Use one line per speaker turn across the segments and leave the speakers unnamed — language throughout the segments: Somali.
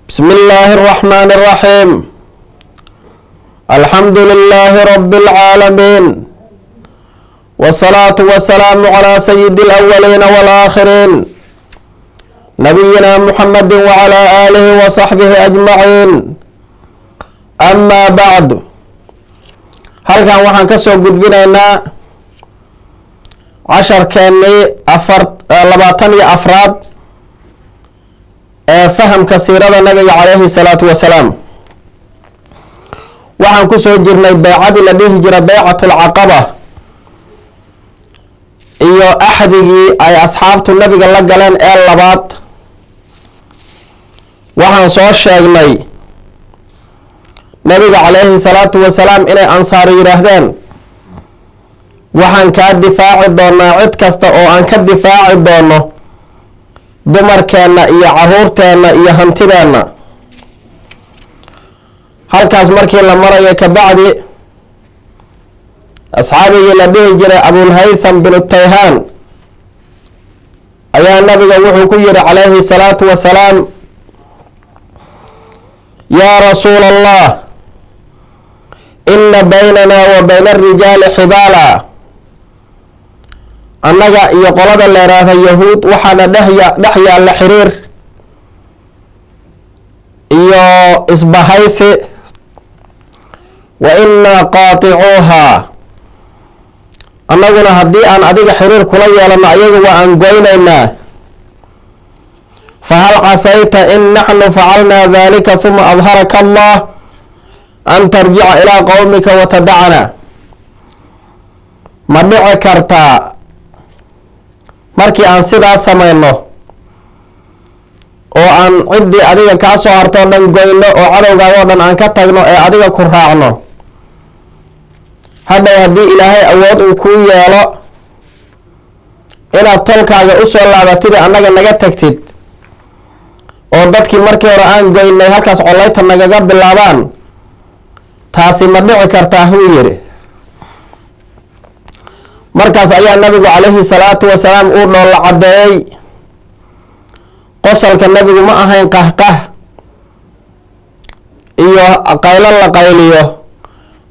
بسم الله الرحمن الرحيم الحمد لله رب العالمين والصلاة والسلام على سيد الأولين والآخرين نبينا محمد وعلى آله وصحبه أجمعين أما بعد هل كان وحن كسو قدبنا 10 كاني لباطني أفراد فهم كثيرا النبي عليه الصلاة والسلام وحن كسو جرني بيعة لديه جرى بيعة العقبة iyo axdigii ay asxaabtu nabiga la galeen ee labaad waxaan soo sheegnay nabiga calayhi salaatu wasalaam inay ansaari yiraahdeen waxaan ka difaaci doonaa cid kasta oo aan ka difaaci doono dumarkeena iyo caruurteena iyo hantideena halkaas markii la marayo ka bacdi asxaabigii la dhihi jiray abulhaytham bin tayhaan ayaa nabiga wuxuu ku yidhi calayhi salaatu wasalaam yaa rasuula allah ina baynana wa bayna arijaali xibaala annaga iyo qolada leeraada yahuud waxaana dhex yaalla xiriir iyo isbahaysi wa inaa qaaticuuha annaguna haddii aan adiga xiriir kula yeelano ayagu waa aan goynaynaa fahal casayta in naxnu facalnaa dalika huma adharaka allah an tarjica ilaa qowmika watadacna ma dhici kartaa markii aan sidaas samayno oo aan ciddii adiga kaa soo hartoo dhan goyno oo cadowgaagoo dhan aan ka tagno ee adiga ku raacno hadhow haddii ilaahay awood uu kuu yeelo inaad tolkaaga usoo laabatid annaga naga tagtid oo dadkii markii hore aan goynay halkaas collayta nagaga bilaabaan taasi ma dhici kartaa huu yidhi markaas ayaa nabigu calayhi salaatu wasalaam uu dhoolla caddeeyey qosalka nabigu ma ahayn qahqah iyo qaylo la qayliyo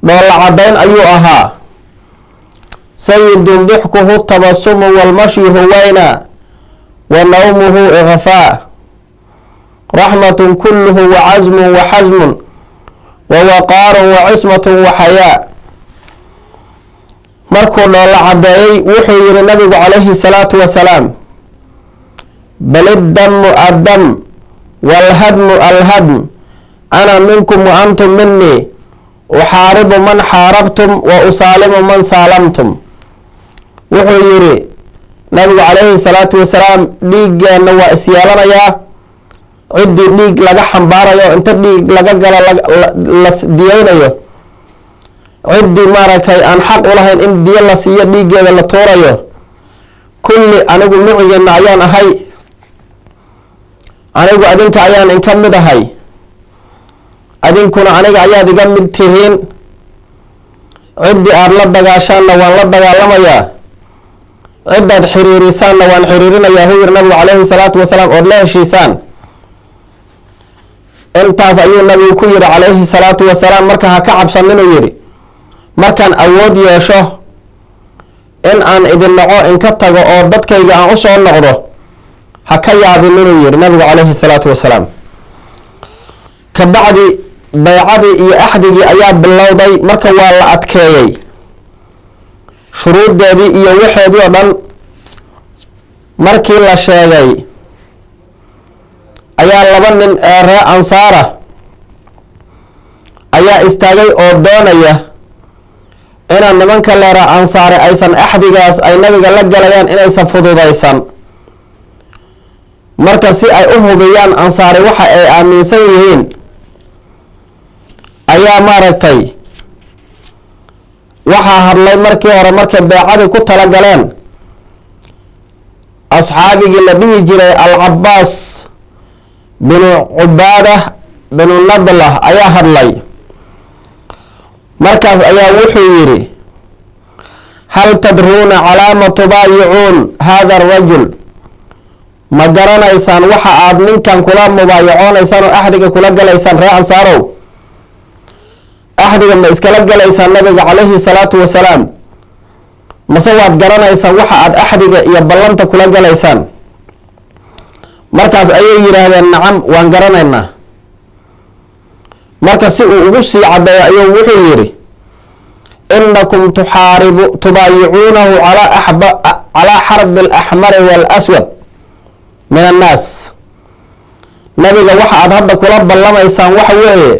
dhoolla caddayn ayuu ahaa sayidun dixkuhu tabasumu walmashyu huwayna wa nawmuhu ikfaa raxmatun kulluhu wa casmun wa xasmun wa waqaarun wa cismatun wa xayaa markuu dhoolla caddeeyey wuxuu yihi nabigu calayhi salaatu wasalaam bal iddamu addam waalhadmu alhadm ana minkum wa antum minii uxaaribu man xaarabtum wa usaalimu man saalamtum wuxuu yidhi nabigu calayhi salaatu wasalaam dhiiggeenna waa isyeelanayaa ciddii dhiig laga xambaarayo inta dhiig laga galo la diyeynayo ciddii maaragtay aan xaq u lahayn in diyo la siiyo dhiiggeeda la tuurayo kulli anigu micigeenna ayaan ahay anigu adinka ayaan inka mid ahay adinkuna aniga ayaad iga mid tihiin ciddii aada la dagaashaanna waan la dagaalamayaa ciddaad xiriirisaanna waan xiriirinayaa huu yiri nabigu calayhi salaatu wasalaam ood la heshiisaan intaas ayuu nabigu ku yidhi calayhi salaatu wasalaam marka ha ka cabsan inuu yidhi markaan awood yeesho in aan idin naco inka tago oo dadkayga aan usoo noqdo ha ka yaabin inuu yidhi nabigu calayhi salaatu wasalaam ka bacdi baycadii iyo axdigii ayaa bilowday marka waa la adkeeyey shuruuddeedii iyo waxeedii oo dhan markii la sheegay ayaa laba nin ee ree ansaara ayaa istaagay oo doonaya inaan nimanka leera ansaare aysan axdigaas ay nabiga la galayaan inaysan fududaysan marka si ay u hubiyaan ansaari waxa ay aaminsan yihiin ayaa maaragtay waxaa hadlay markii hore markay beecadii ku tala galeen asxaabigii la dhihi jiray alcabaas binu cubaada binu nadlah ayaa hadlay markaas ayaa wuxuu yidhi hal tadruuna calaama tubaayicuun hada arajul ma garanaysaan waxa aad ninkan kula mubaayaconaysaan oo axdiga kula galaysaan ree ansaarow axdiga ma iskala galaysaan nabiga calayhi salaatu wasalaam mase waad garanaysaan waxa aad axdiga iyo ballanta kula galaysaan markaas ayay yidhaahdeen nacam waan garanaynaa marka si uu ugu sii caddeeyo ayuu wuxuu yidhi inakum tubaayicuunahu calaa xarbi alaxmari waalaswad min annaas nabiga waxa aad hadda kula ballamaysaan waxa weeye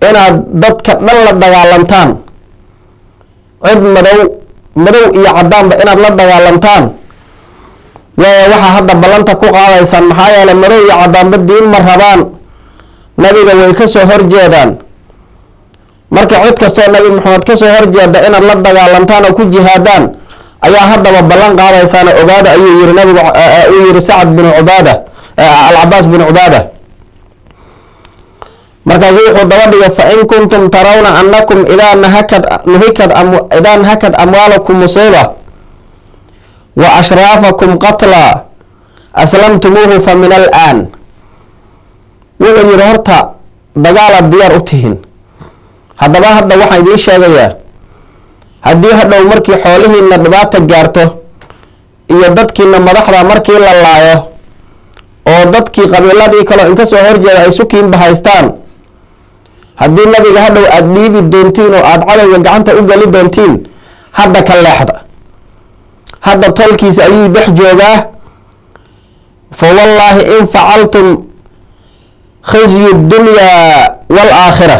inaad dadka dhan la dagaalantaan cid madow iyo caddaanba inaad la dagaalantaan waayo waxaa hadda ballanta ku qaadaysaan maxaa yeelay madow iyo caddaanba diin ma rabaan nabiga way ka soo horjeedaan marka cid kastoo nabi maxamed ka soo horjeeda inaad la dagaalantaan oo ku jihaadaan ayaa haddaba ballan qaadaysaana ogaada ayuu yihi nabigu uu yihi sacad bin cubaada alcabaas bin cubaada markaasu wuxuu daba dhigay fain kuntum tarawna anakum idaa nahakad amwaalakum musiiba wa ashraafakum qatla aslamtumuuhu fa min alaan wuxuu yihi horta dagaalaad diyaar u tihiin haddaba hadda waxaan idiin sheegayaa haddii hadhow markii xoolihiina dhibaata gaarto iyo dadkiina madaxda markii la laayo oo dadkii qabiiladii kaleo inka soo horjeeda ay sukiinba haystaan haddii nabiga hadhow aada dhiibi doontiin oo aada cadowga gacanta u geli doontiin hadda ka leexda hadda tolkiisa ayuu dhex joogaa fa wallaahi in facaltum khizyu dunyaa waalaakhira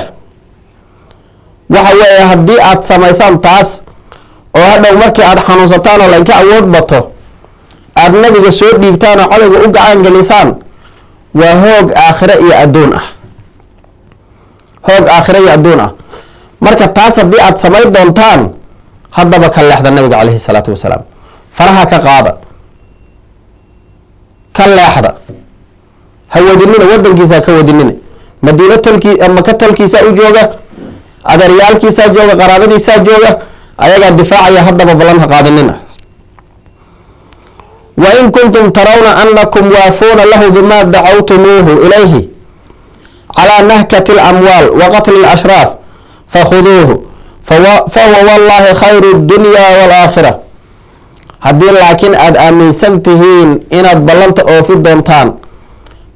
waxa weeye haddii aada samaysaan taas oo hadhow markii aada xanuunsataan oo lainka awood bato aada nabiga soo dhiibtaan oo cadowga u gacan gelisaan waa hoog aakhire iyo adduun ah hoog aakhire iyo adduun ah marka taas haddii aada samayn doontaan haddaba ka leexda nabiga calayhi salaatu wasalaam faraha ka qaada ka leexda ha wadinina wadankiisa ka wadinina madiino maka tolkiisaa u jooga adeeryaalkiisaa jooga qaraabadiisaa jooga ayagaa difaacaya haddaba ballan ha qaadinina wain kuntum tarawna anakum waafuuna lahu bima dacawtumuuhu ilayhi calaa nahkati alamwaal wa qatli alashraaf fakhuduuhu fahuwa wallahi khayru dunya waalaakhira haddii laakiin aada aaminsan tihiin inaad ballanta oofi doontaan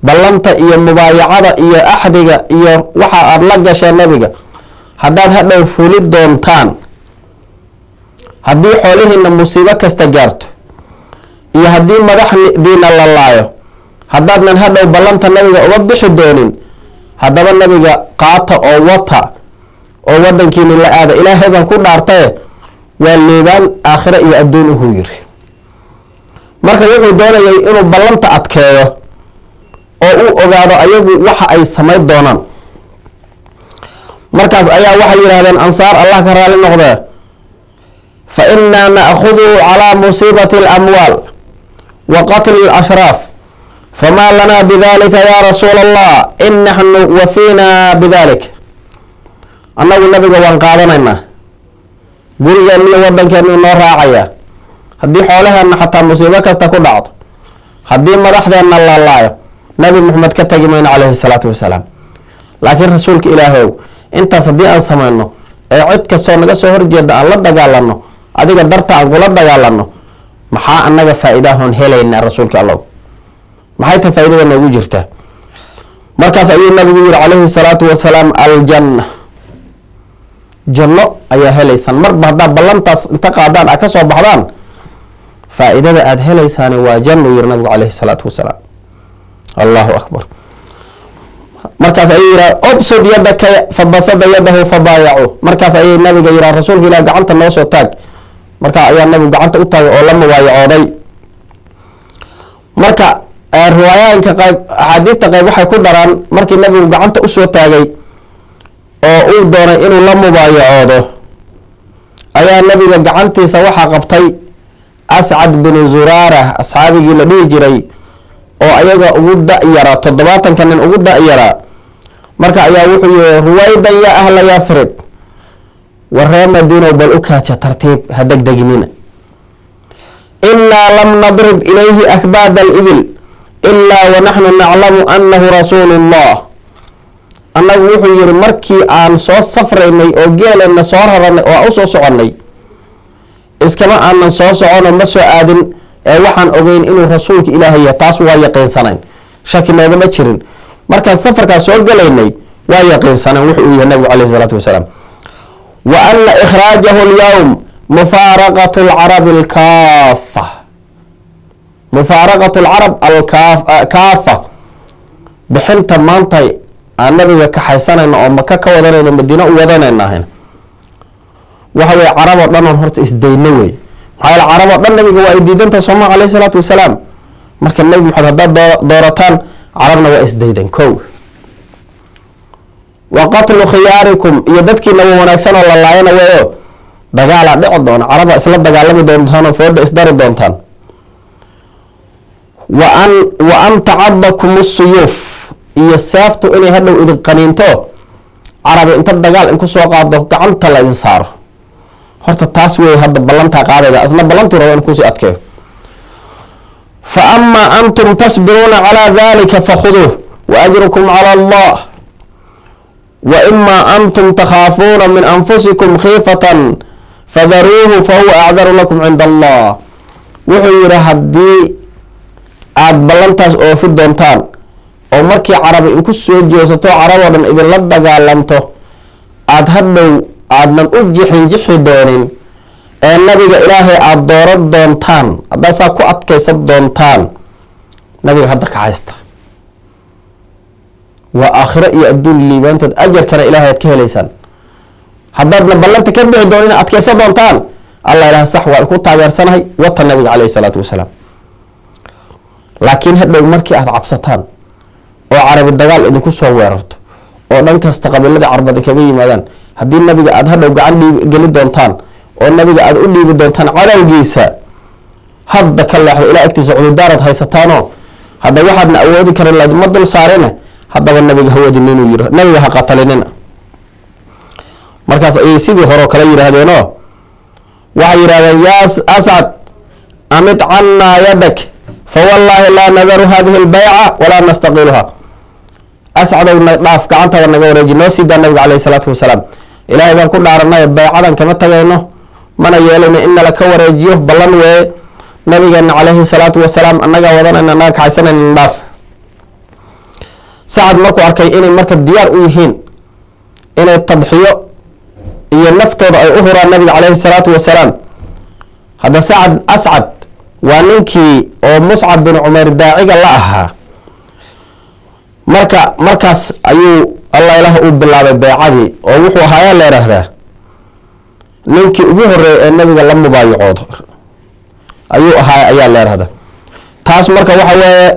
ballanta iyo mubaayacada iyo axdiga iyo waxa aada la gasheen nabiga haddaad hadhow fuli doontaan haddii xoolihiina musiibo kasta gaarto iyo haddii madaxdiina la laayo haddaadnan hadhow ballanta nabiga uga bixi doonin haddaba nabiga qaata oo wata oo wadankiini la aada ilaahay baan ku dhaartaye waa liibaan aakhire iyo adduun uhuu yiri marka wuxuu doonayay inuu ballanta adkeeyo oo uu ogaado ayagu waxa ay samayn doonaan markaas ayaa waxay yidhahdeen ansaar allah ka raali noqdee fa innaa na'khudu calaa musiibati alamwaal wa qatli alashraaf famaa lanaa bidalika yaa rasuula allah in naxnu wafiinaa bidalik annagu nabiga waan qaadanaynaa gurigeenna iyo wadankeenu inoo raacaya haddii xoolaheenna xataa musiibo kasta ku dhacdo haddii madaxdeenna la laayo nabi maxamed ka tagi mayno calayhi salaatu wasalaam laakiin rasuulka ilaahow intaas haddii aan samayno ee cid kastoo naga soo horjeeda aan la dagaalano adiga darta aan kula dagaalano maxaa annaga faa-iidahoon helaynaa rasuulka allow maxay ta faa-idada noogu jirtaa markaas ayuu nabigu yihi calayhi salaatu wasalaam aljanna janno ayaa helaysaan marba haddaa ballantaas inta qaadaan a ka soo baxdaan faa-idada aada helaysaani waa jannu yihi nabigu calayhi salaatu wasalaam allahu akbar markaas ayay yihaa obsod yadaka fabasada yadahu fabaayacu markaas ayay nabiga yihaa rasuulka ilah gacanta noo soo taag markaa ayaa nabigu gacanta u taagay oo la mubaayacooday marka riwaayooyinka qayb axaadiista qayb waxay ku daraan markii nabigu gacanta usoo taagay oo uu doonay inuu la mubaayacoodo ayaa nabiga gacantiisa waxaa qabtay ascad binu zuraara asxaabigii la dhihi jiray oo ayaga ugu da-yara 70 nin ugu da-yaraa marka ayaa wuxuu yihi ruwaydan yaa ahla yathrib waree madiinow bal u kaaja tartiib ha degdeginina inaa lam nadrib ilayhi akbaad alibil ilaa wanaxnu naclamu anahu rasuulu llah. annagu wuxuu yihi markii aan soo safraynay oo geelana soo raranay oo usoo soconnay iskama aanan soo socono ma soo aadin ee waxaan ogeyn inuu rasuulka ilaahay yahay. taas waa yaqiinsanayn, shaki noogama jirin. markaan safarkaas soo gelaynay waa yaqiinsaneen wuxuu yahay nabigu calayhi salaatu wasalaam. wa ana ikhraajahu alyawm mufaaraqatu alcarabi alkaafa, mufaaraqatu alcarab alkaafa, bixinta maanta aan nabiga kaxaysanayno oo maka ka wadanayno madiina u wadanaynaahayna waxa weye carab oo dhan oon horta isdayno wey. maxaa yeele carab oo dhan nabiga waa ay diidantaha sooma calayhi salaatu wasalaam. marka nabi maxamed haddaad doorataan carabna waa isdaydan kow. wa qatlu khiyaarikum, iyo dadkiina wa wanaagsan oo la laayana weyo dagaalaa dhici doona, caraba isla dagaalami doontaan oo fooda isdari doontaan. wa an tacadakum suyuuf, iyo seeftu inay hadhow idin qaniinto carabi inta dagaal in kusoo qaado gacanta la idin saaro. horta taas wey hadda ballantaa qaadayda, asna ballantii raba in kusii adkeeyo. fa amaa antum tasbiruuna calaa dalika fakhuduuh wa ajrukum cala allah. wa imaa antum takhaafuuna min anfusikum khiifatan fadaruuhu fahuwa acdaru lakum cinda allah. wuxuu yihi haddii aada ballantaas oofi doontaan oo markii carabi inku soo jeesato carab oo dhan idinla dagaalamto aada hadhow aadnan u jixi doonin ee nabiga ilaahay aada dooran doontaan, haddaad saa ku adkaysan doontaan nabiga hadda ka haysta. waa aakhiro iyo adduun liibaantood ajarkana ilaahay aad ka helaysaan. haddaadna ballanta ka bixi doonin ina adkaysan doontaan allah ilaha sax waa ku taageersanahay wata nabiga calayhi salaatu wasalaam. laakiin hadhow markii aada cabsataan oo carabi dagaal idinku soo weerarto oo dhan kasta qabiiladii carbeed kaga yimaadaan, haddii nabiga aada hadhow gacan geli doontaan oo nabiga aada u dhiibi doontaan cadowgiisa, hadda ka leexda ilaa agtiisa cududaarad haysataanoo hadda waxaadna awoodi karin ma dul saarina, haddaba nabiga hawadin inuu yiri nabiga ha qatalinina. markaas ayay sidii horeo kala yidhaahdeenoo waxay yidhahdeen yaa ascad amid cannaa yadak fawallaahi laa nadaru hadihi albayca walaa nastaqiluha. ascadow dhaaf gacantaada naga wareeji, noo sii daa nabiga calayhi salaatu wasalaam. ilaahay baan ku dhaaranay baycadan kama tagayno mana yeelayno in nala ka wareejiyo, ballan weeye nabigeena calayhi salaatu wasalaam annagaa wadanayna annaga kaxaysanayna dhaaf. sacad markuu arkay inay marka diyaar u yihiin inay tadxiyo iyo naftooda ay u huraan nabiga calayhi salaatu wasalaam. hadda ascad waa ninkii oo muscab bin cumayr daaciga la ahaa. markaas ayuu allah ilaah uu bilaabay baycadii oo wuxuu ahaayaa la yidhaahdaa ninkii ugu horeeyay ee nabiga la mubaayacoodo ayuu ahaa ayaa la yidhahdaa. taas marka waxa weeye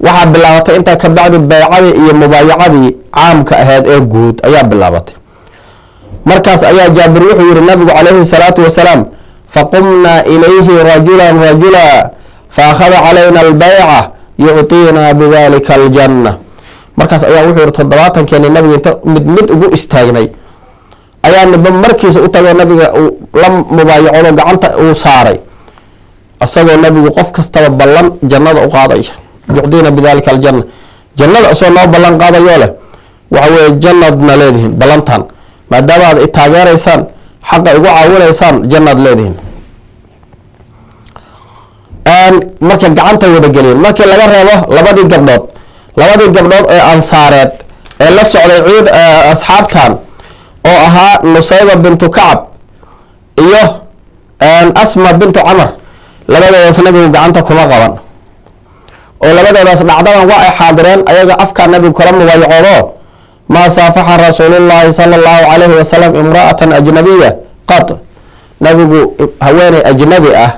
waxaa bilaabatay intaa ka bacdi baycadii iyo mubaayacadii caamka ahayd ee guud ayaa bilaabatay. markaas ayaa jaabir wuxuu yihi nabigu calayhi salaatu wasalaam faqumnaa ilayhi rajulan faakhada calayna albayca yucطiinaa bidalika aljanna. markaas ayaa wuxuu yihi 70 nabiga inta mid ugu istaagnay ayaa niba markiisa u tagay nabiga la mubaayacoodo gacanta uu saaray asagoo nabigu qof kastaba ballan jannada u qaaday. yucطiina bidalika aljanna, jannada isoo noo ballan qaadayo leh waxa weeye jannaadna leedihiin ballantan maadaama aad i taageeraysaan xaqa igu caawinaysaan jannaad leedihiin. marka gacantay wada geliyeen markii laga reebo labadii gabdhood ee ansaareed ee la socday ciid asxaabtan oo ahaa nusayba bintu kacab iyo asma bintu camar, labadoodaas nabigu gacanta kuma qaban oo labadoodaas dhacdadan waa ay xaadireen ayaga afkaa nabigu kala mubaayacoodo maa saafaxa rasuulullaahi sala allahu calayhi wasalam imra'atan ajnabiya qad. nabigu haweeney ajnabi ah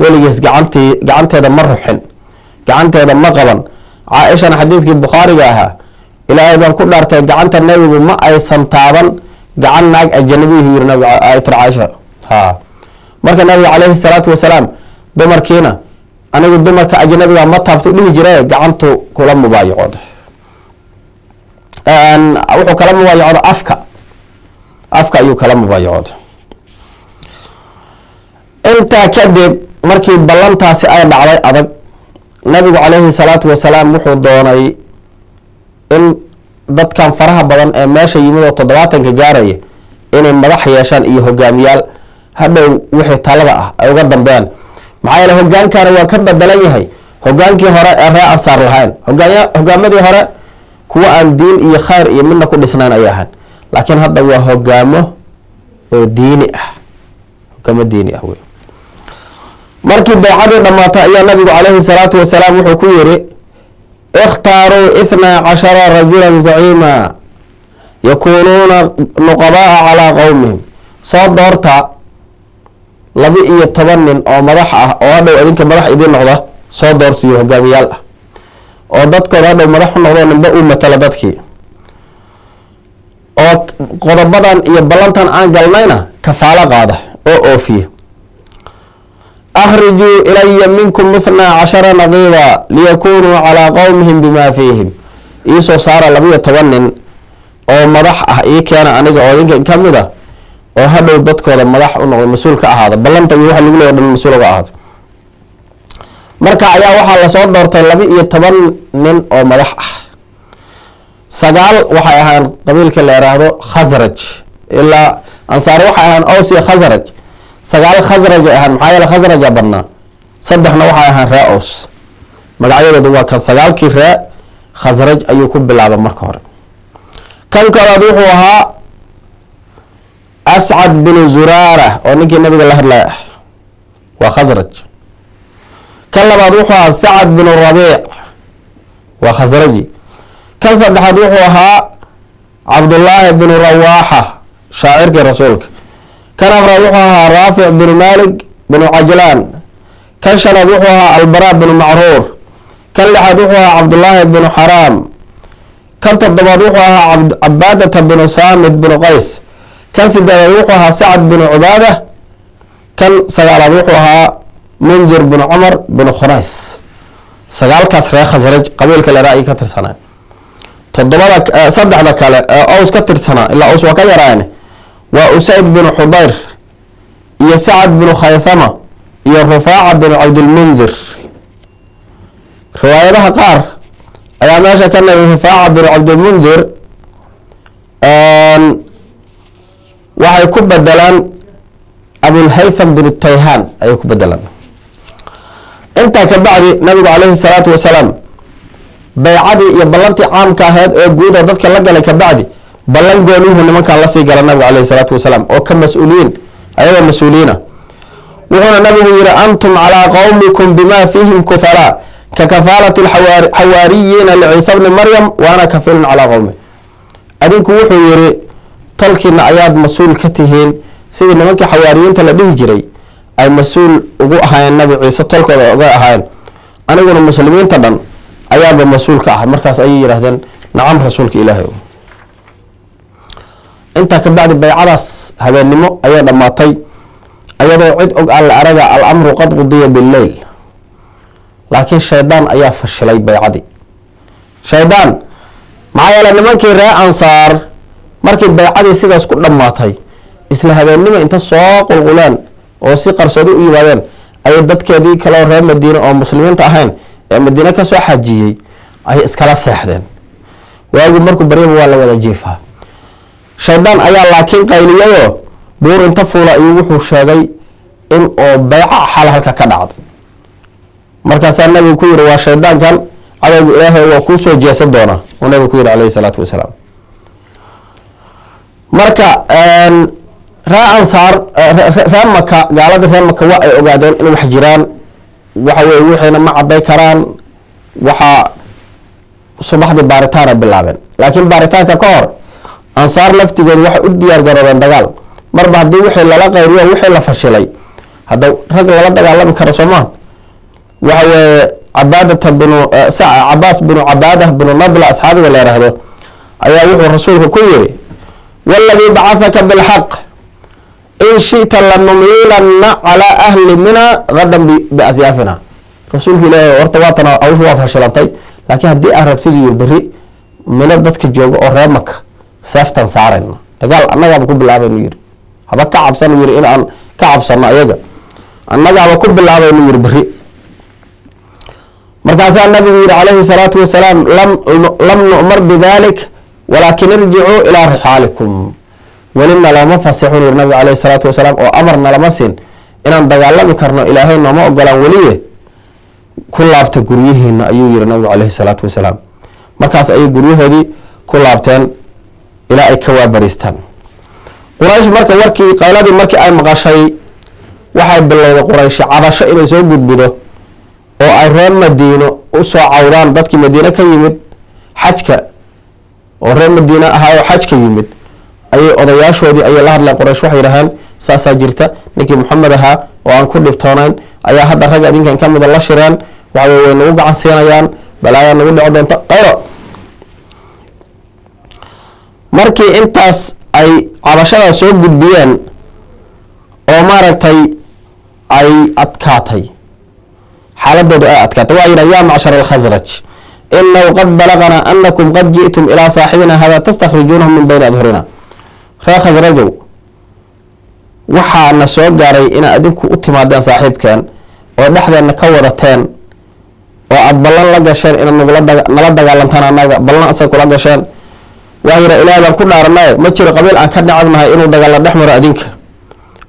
weligiis gacanteeda ma ruxin, gacanteeda ma qaban. caaishana xadiidkii bukhaariga ahaa ilaahay baan ku dhaartay gacanta nabigu ma aysan taaban gacan naag ajnabiyu yiri nabigu aytir caaisha. marka nabiga calayhi salaatu wasalaam dumarkiina anigu dumarka ajnabiga ma taabto dhihi jira gacantu kula mubaayacooda. wuxuu kala mubaayacooda afka ayuu kala mubaayacooda. intaa kadib markii ballantaasi ay dhacday adag nabigu calayhi salaatu wasalaam wuxuu doonay in dadkan faraha badan ee meesha yimid oo 70 gaaraya inay madax yeeshaan iyo hogaamiyaal hadhow wixii talada ah ay uga dambeeyaan maxaa yeelay hogaankana waa ka bedelan yahay hogaankii hore ee reer ansaar lahayn hogaamadii hore kuwa aan diin iyo khayr iyo midna ku dhisnayn ay ahaan laakiin hadda waa hogaamo oo diini ah hogaamo diini ah wey markii baycadii dhamaatay ayaa nabigu calayhi salaatu wasalaam wuxuu ku yiri اختاروا 12 رجلا زعيما يكونون نقباء على قومهم soo doorta 12 nin oo madax ah oo hadhow idinka madax idin noqda soo doortiyo hogaamiyaal ah oo dadkooda hadhow madax u noqdo ninba u matala dadkii oo qodobadan iyo ballantan aan galnayna kafaalo qaada oo oofiya أخرجوا إلي منكم 12 نقيبا ليكونوا على قومهم بما فيهم إيسو صار لبيه تونن أو مدح كان أنيقا أو ينكا كامدا أو هدو دادكو هذا مدح أنه المسؤول كأهذا بلانتا يوحى اللي يقولوا أنه المسؤول كأهذا مركا عيا وحا لصور دورتا لبيه تونن أو مدح سقال وحا يهان قبيلك اللي يراهدو خزرج إلا أنصار وحا يهان أوسي خزرج sagaal khasraj ahaan maxaa yeelay khasraj badnaa saddexna waxay ahaan ree Aws magacyadoodu waa kan sagaalkii ree khasraj ayuu ku bilaabay marka hore kan kalaad wuxuu ahaa As'ad bin Zurara oo ninkii nabiga la hadlay waa khasraj kan labaad wuxuu ahaa Sa'ad bin Rabi' waa khasraji kan saddexaad wuxuu ahaa Abdullah bin Rawaha shaacirkii rasuulka كان أفراد وحوها رافع بن مالك بن عجلان كان شنب وحوها البراء بن معرور كان لحد وحوها عبد الله بن حرام كان تضبط وحوها عبادة بن صامد بن قيس كان سداد وحوها سعد بن عبادة كان سقال وحوها منذر بن عمر بن خنيس سقال كسر خزرج قبيل كلا رأي كتر سنة تضبط صدح ذاك أوس كتر سنة إلا أوس وكذا رأينه وأسيد بن حضير يا سعد بن خيثمة يا رفاعة بن عبد المنذر رواية قار أيا ماشا كان رفاعة بن عبد المنذر وحي كب الدلان أبو الهيثم بن التيهان أي كب الدلان انت كبعد نبي عليه الصلاة والسلام بيعدي يبلنتي عام كاهد جودة ضدك لقى لك بعدي بلن قولوه لمن كان الله سيقال النبي عليه الصلاة والسلام أو كمسؤولين أيضا مسؤولين وهنا النبي يقول أنتم على قومكم بما فيهم كفلاء ككفالة الحواريين لعيسى بن مريم وأنا كفيل على قومي أدينك وحو يري تلكين أياد مسؤول كتهين سيدي نمك حواريين تلبيه جري أي مسؤول أقوء النبي عيسى تلك أقوء أنا أقول المسلمين طبعا أياد مسؤول كأحد مركز أي يرهدن نعم رسولك إلهي انت كبعد بيعرس هذا النمو ايضا دماتي ايضا عد على ارجع الامر قد قضي بالليل لكن الشيطان ايا فشلي بيعدي شيطان معايا لما كان راى انصار markii baycadii sidaas ku dhamaatay isla habeenimo inta soo qulqulaan oo si qarsoodi u yimaadeen ay dadkeedii kala reer Madiina oo muslimiinta ahayn ee Madiina ka soo xajiyay ay iskala seexdeen waagi markuu bariyo waa la wada jiifaa shaydaan ayaa laakiin qayliyayo buur inta fuula iyo wuxuu sheegay in oo bayca xal halka ka dhacdo markaas nabigu ku yiri waa shaydaankan cadawga ilaahay waa ku soo jeesan doona oo nabigu ku yiri calayhi salaatu wasalaam marka raansar raamaka gaalada raamaka waa ay ogaadeen in wax jiraan waxa way wixina ma caday karaan waxa subaxdii baaritaan bilaabeen laakiin baaritaanka ka hor ansaar laftigooda waxa u diyaar garoobeen dagaal marba hadii wixii lala qayriyo wixii la fashilay hada rag lala dagaalami karo Soomaan waxa way عبادة بن عباس بن عبادة بن نضلة أصحابه اللي يرهده أيها وحو رسوله كيري والذي بعثك بالحق إن شئت لنميلن على أهل منا غدا بأسيافنا رسوله لا ورطواتنا أو شوافها فشلانتي لكن هدي أهرب تيجي البري من ضدك الجوج أو رامك سافتا سعرنا تقال أنا يا بكون بالعاب نير هذا كعب سنة يري إن أن كعب سنة يجا annagaaba ku bilaabaynu yiri beri markaasaa nabigu yihi calayhi salaatu wasalaam lam nu'mar bidalik walaakin irjicuu ilaa rixaalikum welina lama fasixun yiri nabigu calayhi salaatu wasalaam oo amarna lama siin inaan dagaalami karno ilaahay nooma ogolaan weliye ku laabta guryihiina ayuu yihi nabigu calayhi salaatu wasalaam markaas ayay guryahoodii ku laabteen ilaa ay ka waabariistaan quraysh marka warkii qayladii markii ay maqashay waxay bilowday quraysh cabasho inay soo gudbido oo ay reer madiino u soo cawdaan dadkii madiine ka yimid xajka oo reer madiine ahaa oo xajka yimid ayay odayaashoodii ayay la hadleen quraysh waxay yidhaaheen saasaa jirta ninkii maxamed ahaa oo aan ku dhibtoonayn ayaa hadda rag adinkan ka mida la shireen waxawey way nagu gacan siinayaan balaayaa nagu dhici doonto qaylo markii intaas ay cabashadaa soo gudbiyeen oo maaragtay ay adkaatay xaaladoodu ay adkaatay waa yidhaha yaa macshar alkhasraj inahu qad balaganaa anakum qad ji'tum ilaa saaxibina hada tastakhrijuunahu min bayni adhurina reer khasrajow waxaana soo gaaray inaa adinku u timaadeen saaxiibkeen oo dhexdeenna ka wadateen oo aada ballan la gasheen inaad nala dagaalantaan annaga ballan asag kula gasheen waa yidha ilaah baan ku dhaaranaye ma jiro qabiil aan ka necabnahay inuu dagaalla dhex maro adinka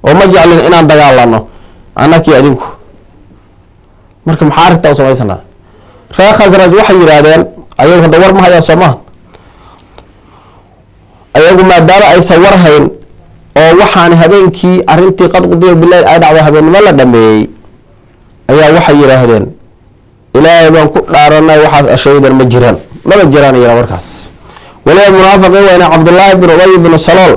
oo ma jeclin inaan dagaalano annakii adinku marka maxaa arrintaa u samaysanaa reer khasraj waxay yidhaahdeen ayagu hadda war ma hayaan soo maha ayagu maadaama aysan war hayn oo waxaan habeenkii arrintii qad qudiya bilaahi ay dhacday habeennimo la dhameeyey ayaa waxay yidhaahdeen ilaahay baan ku dhaaranay waxaas ashaydan ma jiraan maba jiraan yara warkaas waliba munaafiqiin weyne cabdullaahi bin ubay bin salool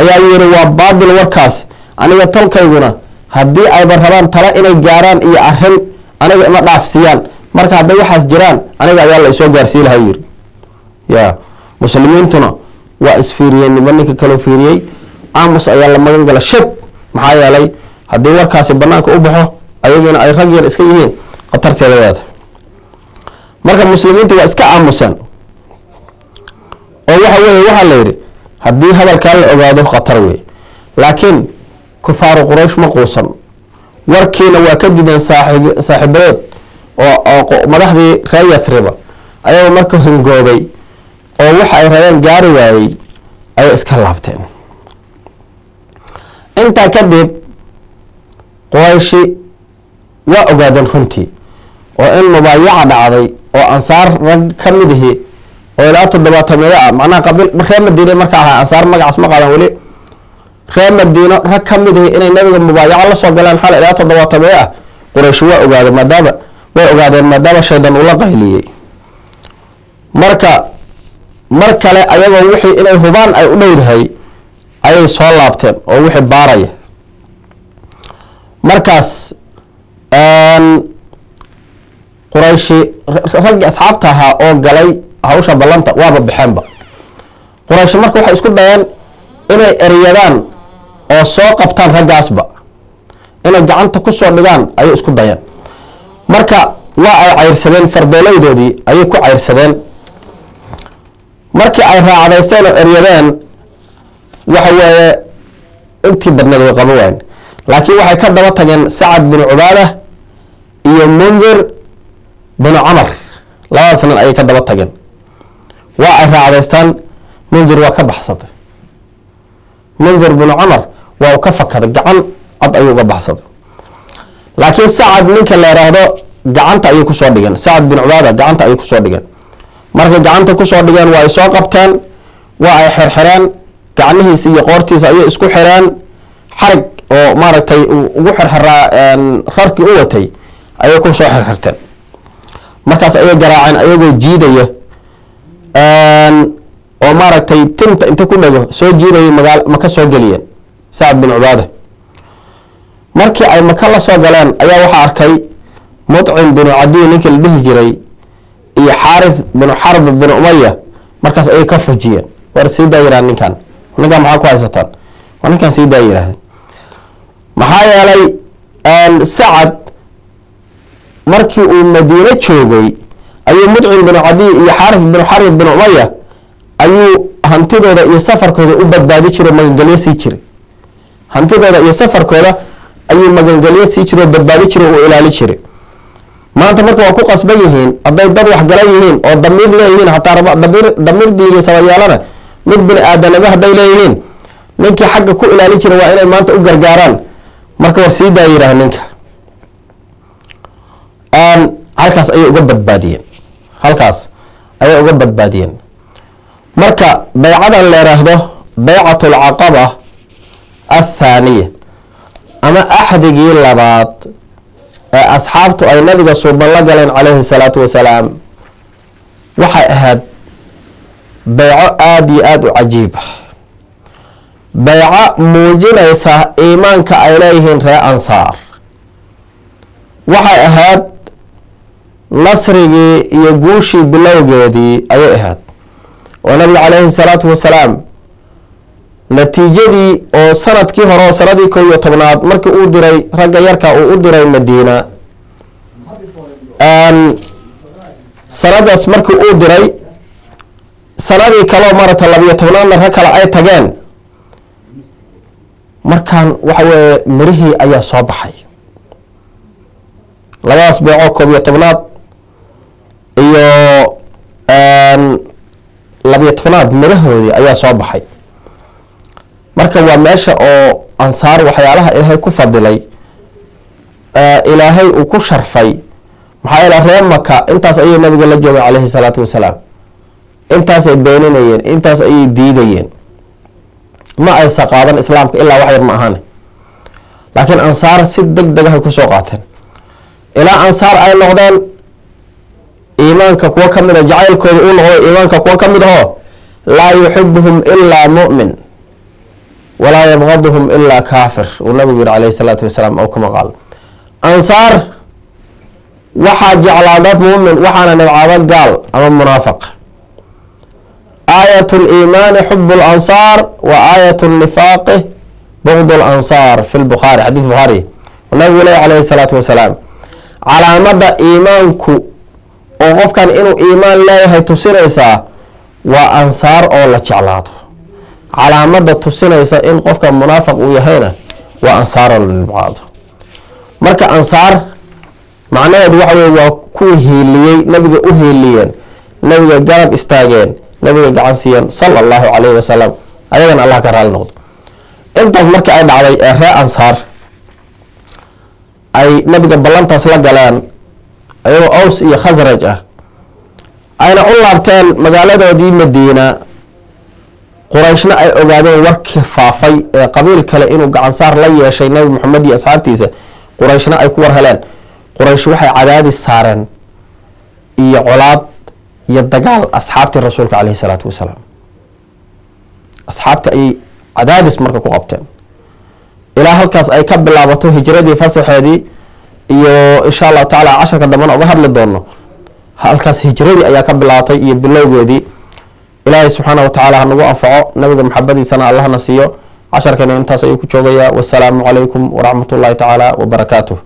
ayaa yiri waa baadil warkaas aniga tolkayguna haddii ayba rabaan tala inay gaaraan iyo arrin aniga ima dhaafsiyaan marka hadday waxaas jiraan aniga ayaa la isoo gaarsii laha yiri ya muslimiintuna waa isfiiriyeen niba ninka kaloo fiiriyey aamus ayaa la magan gala shab maxaa yeelay haddii warkaasi banaanka u baxo ayaguna ay rag yar iska yihiin khatarteeda waada marka muslimiintu waa iska aamuseen oo waxa weeye waxaa la yidhi haddii hadalkaa la ogaado khatar wey laakiin kufaaru quraysh ma quusan warkiina waa ka dideen saaxiibadood oo madaxdii reer yathriba ayagoo marka hungoobay oo waxa ay rabeen gaari waayey ayay iska laabteen intaa kadib qurayshi waa ogaadeen runtii oo in mubaayaca dhacday oo ansaar rag ka mid ihi oo ilaa 700 ah macnaha qabiil reer madiine marka ahaa ansaar magacaas ma qaadan weli reer madiino rag ka mid ihi inay nabiga mubaayaco la soo galeen xal ilaa 700 ah quraysh waa ogaadeen maadaama shaydan ula qayliyey marka mar kale ayagoo wixii inay hubaan ay u dhowdahay ayay soo laabteen oo wixii baaraya markaas qurayshi raggii asxaabta ahaa oo galay hawsha ballanta waaba baxeenba qurayshi marka waxay isku dayeen inay eryadaan oo soo qabtaan raggaasba inay gacanta ku soo dhigaan ayay isku dayeen marka waa ay cayrsadeen fardooleydoodii ayay ku cayrsadeen markii ay raacdaysteen oo eryadeen waxa weeye intii badneed way qaban waayeen laakiin waxay ka daba tageen sacad bin cubaada iyo mundir bin camar labadaas nin ayay ka daba tageen waa ay raacdaystaan mundir waa ka baxsaday mundir bin camar waa uu ka fakaday gacan cad ayuu uga baxsaday laakiin sacad ninka la yiraahdo gacanta ayay kusoo dhigeen sacad bin cubaada gacanta ayay kusoo dhigeen markay gacanta kusoo dhigeen waa ay soo qabteen waa ay xirxireen gacnihiisa iyo qoortiisa ayay isku xireen xarig oo maaragtay ugu xirxiraa rarkii u watay ayay ku soo xirxirteen markaas ayay garaaceen ayagoo jiidaya oo maaragtay tinta inta ku dhago soo jiidayay maka soo geliyeen sacad bin cubaada markii ay maka la soo galeen ayaa waxaa arkay mudcim binu cadiy ninkii la dhihi jiray iyo xaarith binu xarb binu umaya markaas ayay ka fujiyeen war sii daa yiraahdeen ninkan maxaa ku haysataan waa ninkan sii daa yiraahdeen maxaa yeelay sacad markii uu madiine joogay ayuu mudcim binu cadiy iyo xaarith binu xarb binu umaya ayuu hantidooda iyo safarkooda u badbaadi jiray magangelyo sii jiray hantidooda iyo safarkooda ayuu magangelyo sii jiro badbaadi jiro uu ilaali jiray maanta marka waa ku qasban yihiin hadday dad waxgalan yihiin oo damiir leeyihiin hataa damiir diiga sabayaalana mid bini aadanimo hadday leeyihiin ninkii xagga ku ilaali jira waa inay maanta u gargaaraan marka war sii daa yidhaah ninka halkaas ayay uga badbaadiyeen marka baycadan la yidhaahdo baycatu alcaqaba athaaniya ama axdigii labaad ee asxaabtu ay nabiga suuban la galeen calayhi salaatu wasalaam waxay ahayd bayco aada iyo aada u cajiib ah bayco muujinaysa iimaanka ay leeyihiin reer ansaar waxay ahayd nasrigii iyo guushii bilowgeedii ayay ahayd oo nabiga calayhi salaatu wasalaam natiijadii oo sanadkii hore oo sanadii 11 markii uu diray ragga yarka uu u diray Madiina sanadaas markii uu diray sanadii kale marata 12 rag kale ay tageen markaan waxa weeye mirihii ayaa soo baxay labadaas beeco 11 iyo 12 mirahoodii ayaa soo baxay marka waa meesha oo ansaar waxyaalaha ilaahay ku fadilay ilaahay uu ku sharfay maxaa yeelay reer Maka intaas ayay nabiga la joogay calayhi salaatu wasalaam intaas ay beeninayeen intaas ayay diidayeen ma ay saqaadan islaamka ilaa wax yar ma ahan laakiin ansaar si degdeg ah ku soo qaateen ilaa ansaar ay noqdeen iimaanka kuwa kamid ah jacaylkooda uu noqday iimaanka kuwa kamid ah laa yuhibbuhum illa mu'min ولا يبغضهم إلا كافر والنبي عليه الصلاة والسلام أو كما قال أنصار وحا جعلادات مؤمن وحانا نبعادات قال أما منافق آية الإيمان حب الأنصار وآية النفاق بغض الأنصار في البخاري حديث بخاري والنبي عليه الصلاة والسلام على مدى إيمانك وقف كان إنه إيمان لا يهيتسير إيسا وأنصار أولا جعلاته calaamada tusinaysa in qofka munaafiq uu yahayna waa ansaar al-baad marka ansaar macnaheedu waxa weeye waa ku heeliyay nabiga u heeliyeen nabiga garab istaageen nabiga gacan siiyeen sallallahu alayhi wasallam ayadan Allah ka raali noqdo intaas marka ay dhacday ee reer ansaar ay nabiga ballantaas la galeen ayagoo Aws iyo Khazraj ah ayna u laabteen magaaladoodii Madiina qurayshna ay ogaadeen warkii faafay ee qabiil kale inuu gacan saar la yeeshay nabi maxamed iyo asxaabtiisa qurayshna ay ku war heleen quraysh waxay cadaadis saareen iyo colaad iyo dagaal asxaabtii rasuulka calayhi salaatu wasalaam asxaabta ay cadaadis marka ku qabteen ilaa halkaas ay ka bilaabato hijradii fasaxeedii iyo insha Allah taala 10ka damban uga hadli doono halkaas hijradii ayaa ka bilaabatay iyo bilowgeedii إلهي سبحانه وتعالى هنقول أنفعه نبي محبتي سنة الله نسيه 10 كنا انتهى سيكون والسلام عليكم ورحمة الله تعالى وبركاته.